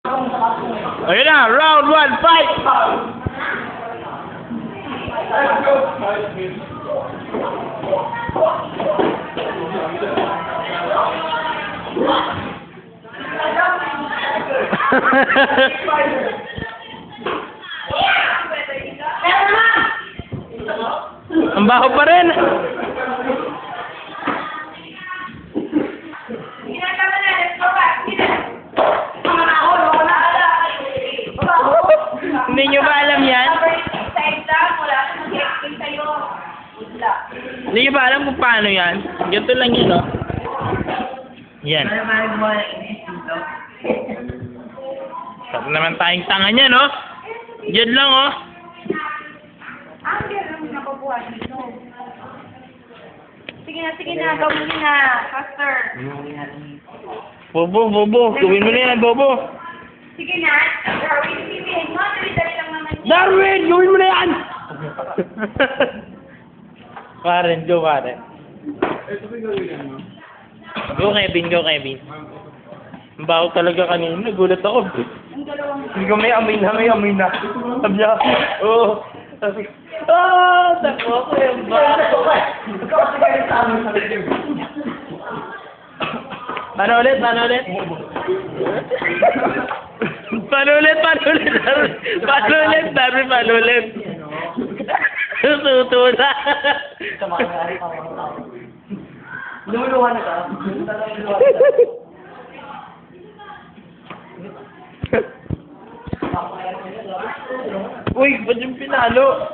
Ayun na, round 1, fight! Ang baho pa rin. Hindi nyo ba alam yan? Hindi nyo ba alam kung paano yan? Ganito lang yun, no? Yan. Sarap naman tayong tanga niya, no? Yan lang, oh. Sige na, gawin mo na, faster. Bobo, gawin mo na yan, Bobo. Sige na, Darwin, sabihin mo, dali-dali lang naman yan. Darwin, gawin mo na yan! Karen, go Karen. Go Kevin. Ang baho talaga kanina, nagulat ako. Hindi ko may amoy na. Sabi niya, oo. Sabi, tako ko yung baho. Paano ulit? Paano ulit? Susuto na. Lumuluhan na ka? Uy, ba't yung pinalo?